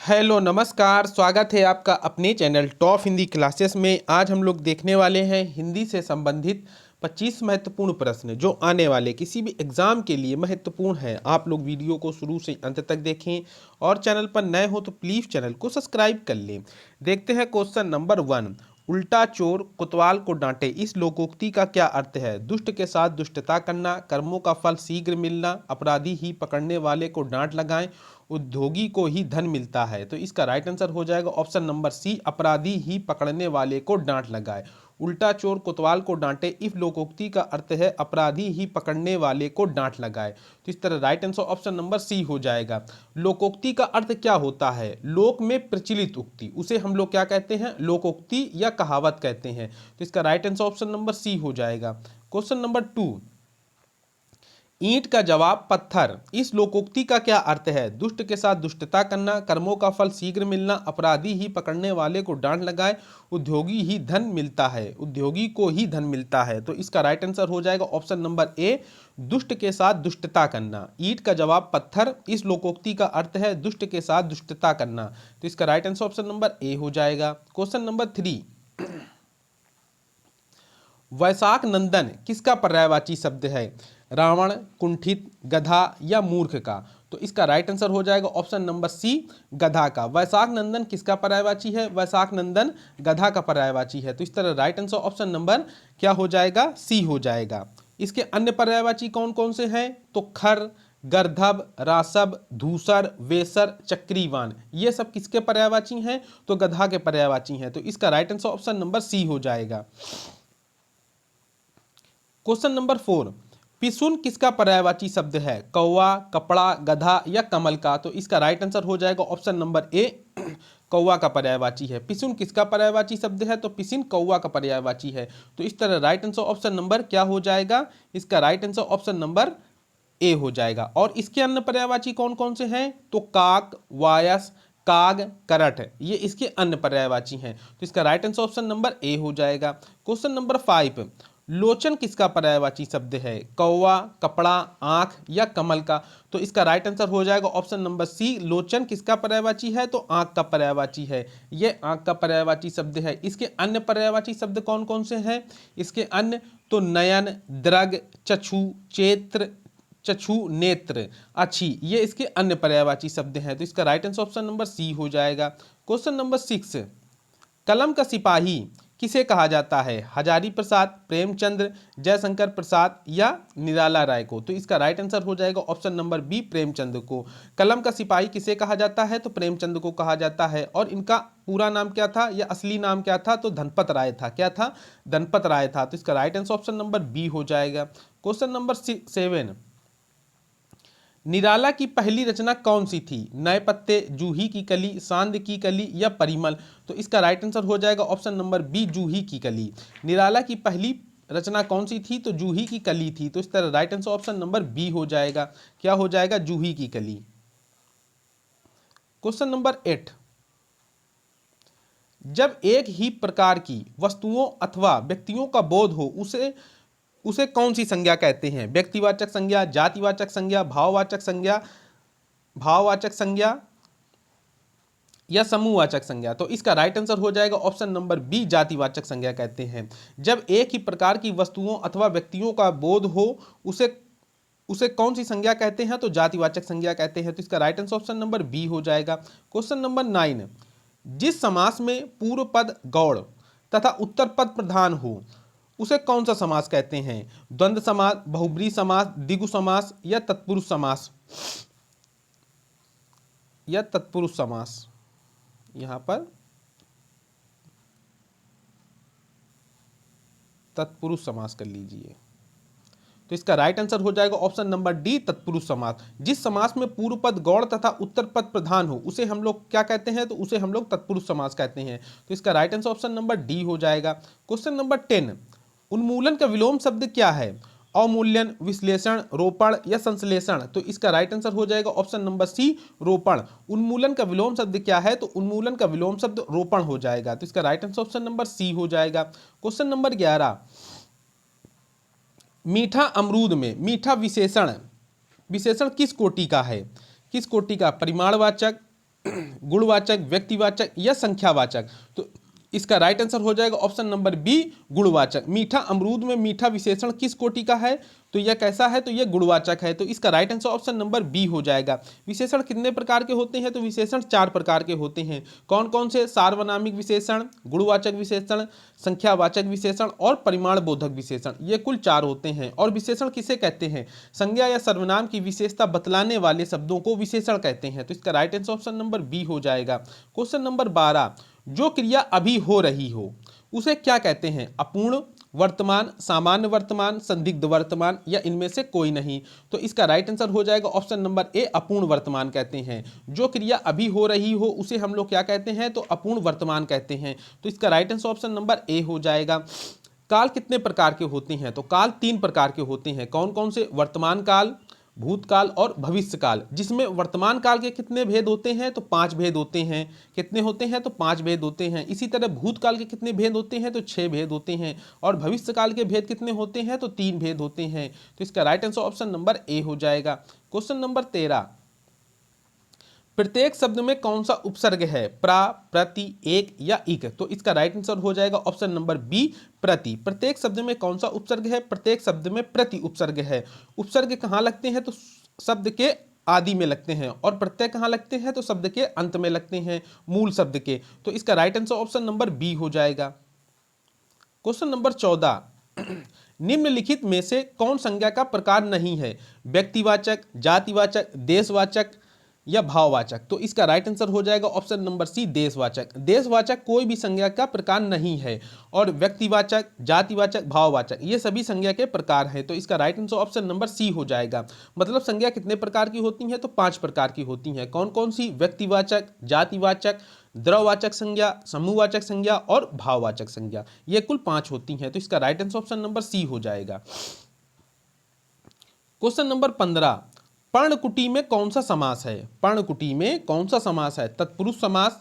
Hello नमस्कार, स्वागत है आपका अपने चैनल टॉप हिंदी क्लासेस में। आज हम लोग देखने वाले हैं हिंदी से संबंधित 25 महत्वपूर्ण प्रश्न जो आने वाले किसी भी एग्जाम के लिए महत्वपूर्ण है। आप लोग वीडियो को शुरू से अंत तक देखें और चैनल पर नए हो तो प्लीज़ चैनल को सब्सक्राइब कर लें। देखते हैं क्वेश्चन नंबर 1। उल्टा चोर कोतवाल को डांटे, इस लोकोक्ति का क्या अर्थ है? दुष्ट के साथ दुष्टता करना, कर्मों का फल शीघ्र मिलना, अपराधी ही पकड़ने वाले को डांट लगाएं, उद्योगी को ही धन मिलता है। तो इसका राइट आंसर हो जाएगा ऑप्शन नंबर सी, अपराधी ही पकड़ने वाले को डांट लगाए। उल्टा चोर कोतवाल को डांटे, इस लोकोक्ति का अर्थ है अपराधी ही पकड़ने वाले को डांट लगाए। तो इस तरह right answer option number C हो जाएगा। लोकोक्ति का अर्थ क्या होता है? लोक में प्रचलित उक्ति, उसे हम लोग क्या कहते हैं? लोकोक्ति या कहावत कहते हैं। तो इसका right answer option number C हो जाएगा। क्वेश्चन नंबर 2, ईंट का जवाब पत्थर, इस लोकोक्ति का क्या अर्थ है? दुष्ट के साथ दुष्टता करना, कर्मों का फल शीघ्र मिलना, अपराधी ही पकड़ने वाले को डांट लगाए, उद्योगी ही धन मिलता है, उद्योगी को ही धन मिलता है। तो इसका राइट आंसर हो जाएगा ऑप्शन नंबर ए, दुष्ट के साथ दुष्टता करना। ईंट का जवाब पत्थर, इस लोकोक्ति का अर्थ है दुष्ट के साथ दुष्टता करना। तो इसका right answer option number A हो जाएगा। क्वेश्चन नंबर 3, वैशाख नंदन किसका पर्यायवाची शब्द है? रावण, कुंठित, गधा या मूर्ख का? तो इसका राइट आंसर हो जाएगा ऑप्शन नंबर सी, गधा का। वैशाख नंदन किसका पर्यायवाची है? वैशाख नंदन गधा का पर्यायवाची है। तो इस तरह राइट आंसर ऑप्शन नंबर क्या हो जाएगा? सी हो जाएगा। इसके अन्य पर्यायवाची कौन कौन से हैं? तो खर, गर्धब, रासब, धूसर, वेसर, चक्रीवान, ये सब किसके पर्यायवाची हैं? तो गधा के पर्यायवाची हैं। तो इसका right answer option number C हो जाएगा। क्वेश्चन नंबर 4, पिसुन किसका पर्यायवाची शब्द है? कौवा, कपड़ा, गधा या कमल का? तो इसका राइट आंसर हो जाएगा ऑप्शन नंबर ए, कौवा का पर्यायवाची है। पिसुन किसका पर्यायवाची शब्द है? तो पिसिन कौवा का पर्यायवाची है। तो इस तरह राइट आंसर ऑप्शन नंबर क्या हो जाएगा? इसका right answer option number A हो जाएगा। और इसके अन्य पर्यायवाची कौन कौन से हैं? तो काक, वायस, काग, करट, ये इसके अन्य पर्यायवाची हैं। तो इसका right answer option number A हो जाएगा। क्वेश्चन नंबर 5, लोचन किसका पर्यायवाची शब्द है? कौवा, कपड़ा, आंख या कमल का? तो इसका राइट आंसर हो जाएगा ऑप्शन नंबर सी, लोचन किसका पर्यायवाची है? तो आंख का पर्यायवाची है। ये आंख का पर्यायवाची शब्द है। इसके अन्य पर्यायवाची शब्द कौन कौन से हैं? इसके अन्य तो नयन, दृग, चक्षु, चेत्र, चक्षु, नेत्र, अच्छी, ये इसके अन्य पर्यायवाची शब्द हैं। तो इसका right answer option number C हो जाएगा। क्वेश्चन नंबर 6, कलम का सिपाही किसे कहा जाता है? हजारी प्रसाद, प्रेमचंद्र, जयशंकर प्रसाद या निराला राय को? तो इसका राइट आंसर हो जाएगा ऑप्शन नंबर बी, प्रेमचंद को। कलम का सिपाही किसे कहा जाता है? तो प्रेमचंद को कहा जाता है। और इनका पूरा नाम क्या था या असली नाम क्या था? तो धनपत राय था। क्या था? धनपत राय था। तो इसका right answer option number B हो जाएगा। क्वेश्चन नंबर 7, निराला की पहली रचना कौन सी थी? नए पत्ते, जूही की कली, सांद की कली या परिमल? तो इसका राइट आंसर हो जाएगा ऑप्शन नंबर बी, जूही की कली। निराला की पहली रचना कौन सी थी? तो जूही की कली थी। तो इस तरह right answer option number B हो जाएगा। क्या हो जाएगा? जूही की कली। क्वेश्चन नंबर 8, जब एक ही प्रकार की वस्तुओं अथवा व्यक्तियों का बोध हो उसे उसे कौन सी संज्ञा कहते हैं? व्यक्तिवाचक संज्ञा, जातिवाचक संज्ञा, भाववाचक संज्ञा, भाववाचक संज्ञा या समूहवाचक संज्ञा? तो इसका राइट आंसर हो जाएगा ऑप्शन नंबर बी, जातिवाचक संज्ञा कहते हैं। जब एक ही प्रकार की वस्तुओं अथवा व्यक्तियों का बोध हो उसे उसे कौन सी संज्ञा कहते हैं? तो जातिवाचक संज्ञा कहते हैं। तो इसका right answer option number B हो जाएगा। क्वेश्चन नंबर 9, जिस समास में पूर्व पद गौड़ तथा उत्तर पद प्रधान हो उसे कौन सा समास कहते हैं? द्वंद्व समास, बहुब्रीहि समास, द्विगु समास या तत्पुरुष समास? या तत्पुरुष समास, यहां पर तत्पुरुष समास कर लीजिए। तो इसका राइट आंसर हो जाएगा ऑप्शन नंबर डी, तत्पुरुष समास। जिस समास में पूर्व पद गौड़ तथा उत्तर पद प्रधान हो उसे हम लोग क्या कहते हैं? तो उसे हम लोग तत्पुरुष समास कहते हैं। तो इसका right answer option number D हो जाएगा। क्वेश्चन नंबर 10, उन्मूलन का विलोम शब्द क्या है? अवमूल्यन, विश्लेषण, रोपण या संश्लेषण? तो इसका राइट आंसर हो जाएगा ऑप्शन नंबर सी, रोपण। उन्मूलन का विलोम शब्द क्या है? तो उन्मूलन का विलोम शब्द रोपण हो जाएगा। तो इसका right answer option number C हो जाएगा। क्वेश्चन नंबर 11, मीठा अमरूद में मीठा विशेषण विशेषण किस कोटि का है? किस कोटि का? परिमाणवाचक, गुणवाचक, व्यक्तिवाचक या संख्यावाचक? तो इसका राइट आंसर हो जाएगा ऑप्शन नंबर बी, गुणवाचक। मीठा अमरूद में मीठा विशेषण किस कोटि का है? तो यह कैसा है? तो यह गुणवाचक है। तो इसका right answer option number B हो जाएगा। विशेषण कितने प्रकार के होते हैं? तो विशेषण 4 प्रकार के होते हैं। कौन कौन से? सार्वनामिक विशेषण, गुणवाचक विशेषण, संख्यावाचक विशेषण और परिमाण बोधक विशेषण। ये कुल 4 होते हैं। और विशेषण किसे कहते हैं? संज्ञा या सर्वनाम की विशेषता बतलाने वाले शब्दों को विशेषण कहते हैं। तो इसका right answer option number B हो जाएगा। क्वेश्चन नंबर 12, जो क्रिया अभी हो रही हो उसे क्या कहते हैं? अपूर्ण वर्तमान, सामान्य वर्तमान, संदिग्ध वर्तमान या इनमें से कोई नहीं? तो इसका राइट आंसर हो जाएगा ऑप्शन नंबर ए, अपूर्ण वर्तमान कहते हैं। जो क्रिया अभी हो रही हो उसे हम लोग क्या कहते हैं? तो अपूर्ण वर्तमान कहते हैं। तो इसका right answer option number A हो जाएगा। काल कितने प्रकार के होते हैं? तो काल 3 प्रकार के होते हैं। कौन कौन से? वर्तमान काल, भूतकाल और भविष्य काल। जिसमें वर्तमान काल के कितने भेद होते हैं? तो 5 भेद होते हैं। कितने होते हैं? तो 5 भेद होते हैं। इसी तरह भूतकाल के कितने भेद होते हैं? तो 6 भेद होते हैं। और भविष्य काल के भेद कितने होते हैं? तो 3 भेद होते हैं। तो इसका right answer option number A हो जाएगा। क्वेश्चन नंबर 13, प्रत्येक शब्द में कौन सा उपसर्ग है? प्रा, प्रति, एक या इक? तो इसका राइट आंसर हो जाएगा ऑप्शन नंबर बी, प्रति। प्रत्येक शब्द में कौन सा उपसर्ग है? प्रत्येक शब्द में प्रति उपसर्ग है। उपसर्ग कहाँ लगते हैं? तो शब्द के आदि में लगते हैं। और प्रत्यय कहाँ लगते हैं? तो शब्द के अंत में लगते हैं, मूल शब्द के। तो इसका right answer option number B हो जाएगा। क्वेश्चन नंबर 14, निम्नलिखित में से कौन संज्ञा का प्रकार नहीं है? व्यक्तिवाचक, जातिवाचक, देशवाचक या भाववाचक? तो इसका राइट आंसर हो जाएगा ऑप्शन नंबर सी, देशवाचक। देशवाचक कोई भी संज्ञा का प्रकार नहीं है। और व्यक्तिवाचक, जातिवाचक, भाववाचक ये सभी संज्ञा के प्रकार हैं। तो इसका right answer option number C हो जाएगा। मतलब संज्ञा कितने प्रकार की होती हैं? तो 5 प्रकार की होती हैं। कौन कौन सी? व्यक्तिवाचक, जातिवाचक, द्रववाचक संज्ञा, समूहवाचक संज्ञा और भाववाचक संज्ञा। ये कुल 5 होती हैं। तो इसका right answer option number C हो जाएगा। क्वेश्चन नंबर 15, पर्णकुटी में कौन सा समास है? पर्णकुटी में कौन सा समास है? तत्पुरुष समास,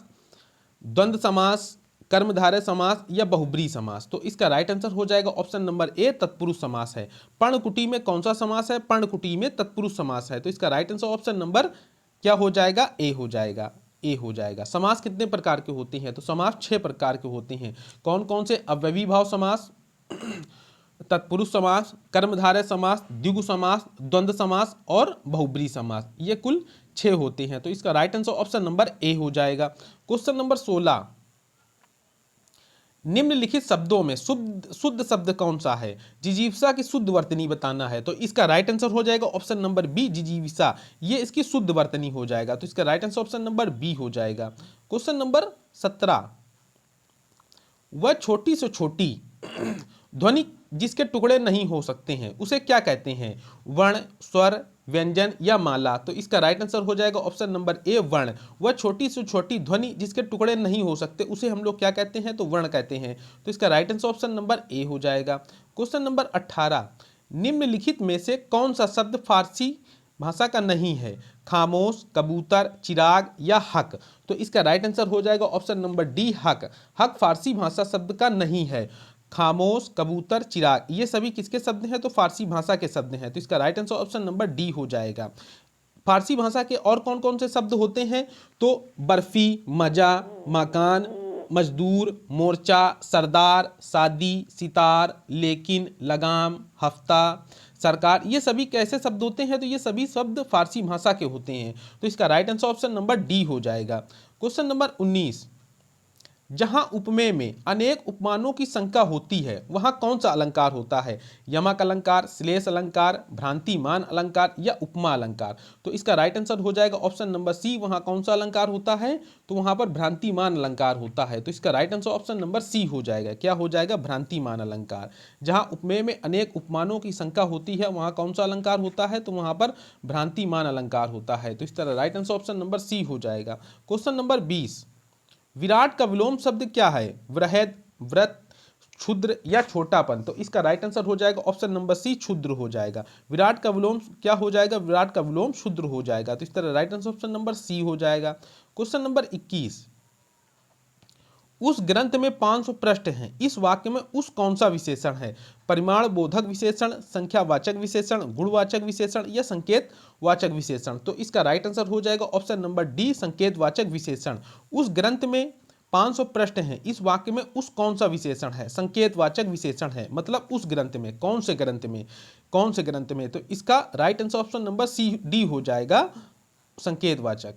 द्वंद्व समास, कर्मधारय समास या बहुब्रीहि समास? तो इसका राइट आंसर हो जाएगा ऑप्शन नंबर ए, तत्पुरुष समास है। पर्णकुटी में कौन सा समास है? पर्णकुटी में तत्पुरुष समास है। तो इसका राइट आंसर ऑप्शन नंबर क्या हो जाएगा? ए हो जाएगा। ए हो जाएगा। समास कितने प्रकार के होते हैं? तो समास 6 प्रकार के होते हैं। कौन कौन से? अव्ययी भाव समास, तत्पुरुष समास, कर्मधारय समास, द्विगु समास, द्वंद्व समास और बहुब्रीहि समास। ये कुल 6 होते हैं। तो इसका right answer option number A हो जाएगा। क्वेश्चन नंबर 16, निम्नलिखित शब्दों में शुद्ध शब्द कौन सा है? जिजीविषा की शुद्ध वर्तनी बताना है। तो इसका राइट आंसर हो जाएगा ऑप्शन नंबर बी, जिजीविषा। ये इसकी शुद्ध वर्तनी हो जाएगा। तो इसका right answer option number B हो जाएगा। क्वेश्चन नंबर 17, वह छोटी से छोटी ध्वनि जिसके टुकड़े नहीं हो सकते हैं उसे क्या कहते हैं? वर्ण, स्वर, व्यंजन या माला? तो इसका राइट आंसर हो जाएगा ऑप्शन नंबर ए, वर्ण। वह छोटी से छोटी ध्वनि जिसके टुकड़े नहीं हो सकते उसे हम लोग क्या कहते हैं? तो वर्ण कहते हैं। तो इसका right answer option number A हो जाएगा। क्वेश्चन नंबर 18, निम्नलिखित में से कौन सा शब्द फारसी भाषा का नहीं है? खामोश, कबूतर, चिराग या हक? तो इसका राइट आंसर हो जाएगा ऑप्शन नंबर डी, हक। हक फारसी भाषा शब्द का नहीं है। खामोश, कबूतर, चिराग ये सभी किसके शब्द हैं? तो फारसी भाषा के शब्द हैं। तो इसका right answer option number D हो जाएगा। फारसी भाषा के और कौन कौन से शब्द होते हैं? तो बर्फी, मजा, मकान, मजदूर, मोर्चा, सरदार, शादी, सितार, लेकिन, लगाम, हफ्ता, सरकार ये सभी कैसे शब्द होते हैं? तो ये सभी शब्द फारसी भाषा के होते हैं। तो इसका right answer option number D हो जाएगा। क्वेश्चन नंबर 19, जहां उपमेय में अनेक उपमानों की संख्या होती है वहां कौन सा अलंकार होता है? यमक अलंकार, श्लेष अलंकार, भ्रांतिमान अलंकार या उपमा अलंकार? तो इसका राइट आंसर हो जाएगा ऑप्शन नंबर सी, वहां कौन सा अलंकार होता है? तो वहां पर भ्रांतिमान अलंकार होता है। तो इसका right answer option number C हो जाएगा। क्या हो जाएगा? भ्रांतिमान अलंकार। जहां उपमेय में अनेक उपमानों की संख्या होती है वहां कौन सा अलंकार होता है? तो वहां पर भ्रांतिमान अलंकार होता है। तो इस तरह right answer option number C हो जाएगा। क्वेश्चन नंबर 20, विराट का विलोम शब्द क्या है? वृहद, व्रत, क्षुद्र या छोटापन? तो इसका राइट आंसर हो जाएगा ऑप्शन नंबर सी, क्षुद्र हो जाएगा। विराट का विलोम क्या हो जाएगा? विराट का विलोम क्षुद्र हो जाएगा। तो इस तरह right answer option number C हो जाएगा। क्वेश्चन नंबर 21, उस ग्रंथ में 500 पृष्ठ हैं, इस वाक्य में उस कौन सा विशेषण है? परिमाण बोधक विशेषण, संख्यावाचक विशेषण, गुणवाचक विशेषण या संकेत वाचक विशेषण। तो इसका राइट आंसर हो जाएगा ऑप्शन नंबर डी, संकेतवाचक विशेषण। उस ग्रंथ में 500 पृष्ठ हैं, इस वाक्य में उस कौन सा विशेषण है? संकेतवाचक विशेषण है, मतलब उस ग्रंथ में, कौन से ग्रंथ में, कौन से ग्रंथ में। तो इसका right answer option number C D हो जाएगा, संकेतवाचक।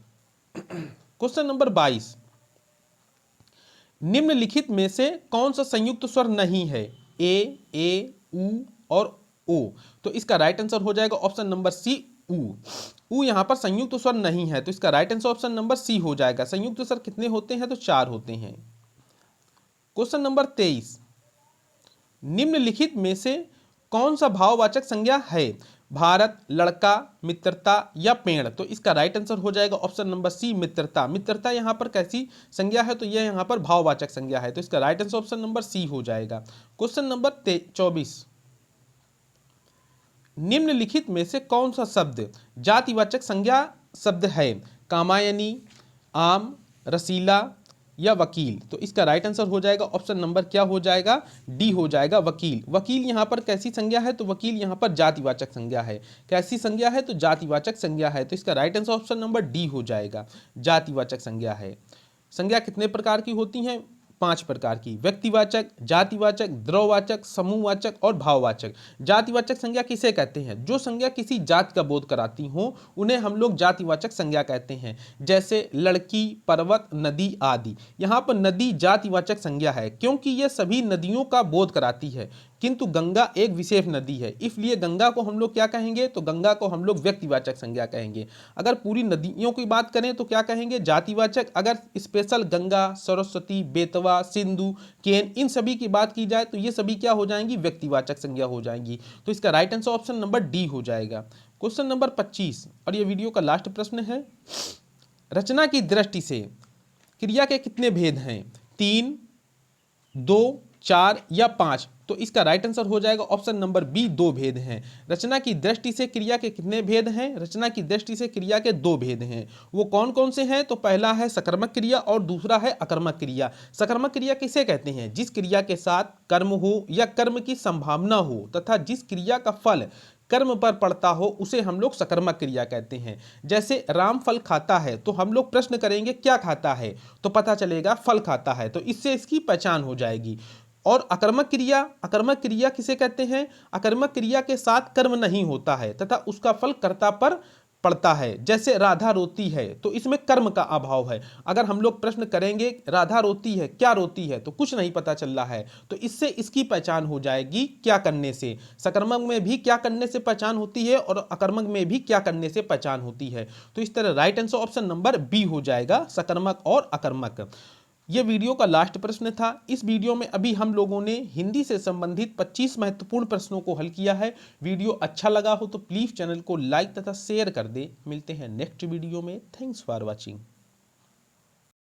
क्वेश्चन नंबर 22, निम्नलिखित में से कौन सा संयुक्त स्वर नहीं है? ए, उ और ओ। तो इसका राइट आंसर हो जाएगा ऑप्शन नंबर सी, उ यहां पर संयुक्त स्वर नहीं है, तो इसका right answer option number C हो जाएगा। संयुक्त स्वर कितने होते हैं? तो 4 होते हैं। क्वेश्चन नंबर 23, निम्नलिखित में से कौन सा भाववाचक संज्ञा है? भारत, लड़का, मित्रता या पेड़। तो इसका राइट आंसर हो जाएगा ऑप्शन नंबर सी, मित्रता। मित्रता यहां पर कैसी संज्ञा है? तो यह यहां पर भाववाचक संज्ञा है, तो इसका right answer option number C हो जाएगा। क्वेश्चन नंबर 24, निम्नलिखित में से कौन सा शब्द जातिवाचक संज्ञा शब्द है? कामायनी, आम, रसीला या वकील। तो इसका राइट आंसर हो जाएगा ऑप्शन नंबर क्या हो जाएगा? डी हो जाएगा, वकील। वकील यहां पर कैसी संज्ञा है? तो वकील यहां पर जातिवाचक संज्ञा है। कैसी संज्ञा है? तो जातिवाचक संज्ञा है, तो इसका right answer option number D हो जाएगा, जातिवाचक संज्ञा है। संज्ञा कितने प्रकार की होती हैं? 5 प्रकार की, व्यक्तिवाचक, जातिवाचक, द्रववाचक, समूहवाचक और भाववाचक। जातिवाचक संज्ञा किसे कहते हैं? जो संज्ञा किसी जाति का बोध कराती हो उन्हें हम लोग जातिवाचक संज्ञा कहते हैं, जैसे लड़की, पर्वत, नदी आदि। यहाँ पर नदी जातिवाचक संज्ञा है क्योंकि यह सभी नदियों का बोध कराती है, किंतु गंगा एक विशेष नदी है, इसलिए गंगा को हम लोग क्या कहेंगे? तो गंगा को हम लोग व्यक्तिवाचक संज्ञा कहेंगे। अगर पूरी नदियों की बात करें तो क्या कहेंगे? जातिवाचक। अगर स्पेशल गंगा, सरस्वती, बेतवा, सिंधु, केन, इन सभी की बात की जाए तो ये सभी क्या हो जाएंगी? व्यक्तिवाचक संज्ञा हो जाएंगी। तो इसका right answer option number D हो जाएगा। क्वेश्चन नंबर 25 और ये वीडियो का लास्ट प्रश्न है, रचना की दृष्टि से क्रिया के कितने भेद हैं? 3, 2, 4 या 5। तो इसका राइट आंसर हो जाएगा ऑप्शन नंबर बी, 2 भेद हैं। रचना की दृष्टि से क्रिया के कितने भेद हैं? रचना की दृष्टि से क्रिया के 2 भेद हैं। वो कौन कौन से हैं? तो पहला है सकर्मक क्रिया और दूसरा है अकर्मक क्रिया। सकर्मक क्रिया किसे कहते हैं? जिस क्रिया के साथ कर्म हो या कर्म की संभावना हो तथा जिस क्रिया का फल कर्म पर पड़ता हो उसे हम लोग सकर्मक क्रिया कहते हैं। जैसे राम फल खाता है तो हम लोग प्रश्न करेंगे क्या खाता है, तो पता चलेगा फल खाता है, तो इससे इसकी पहचान हो जाएगी। और अकर्मक क्रिया किसे कहते हैं? अकर्मक क्रिया के साथ कर्म नहीं होता है तथा उसका फल कर्ता पर पड़ता है। जैसे राधा रोती है तो इसमें कर्म का अभाव है। अगर हम लोग प्रश्न करेंगे राधा रोती है, क्या रोती है, तो कुछ नहीं पता चल रहा है, तो इससे इसकी पहचान हो जाएगी क्या करने से। सकर्मक में भी क्या करने से पहचान होती है और अकर्मक में भी क्या करने से पहचान होती है। तो इस तरह right answer option number B हो जाएगा, सकर्मक और अकर्मक। यह वीडियो का लास्ट प्रश्न था। इस वीडियो में अभी हम लोगों ने हिंदी से संबंधित 25 महत्वपूर्ण प्रश्नों को हल किया है। वीडियो अच्छा लगा हो तो प्लीज़ चैनल को लाइक तथा शेयर कर दें। मिलते हैं नेक्स्ट वीडियो में। Thanks for watching.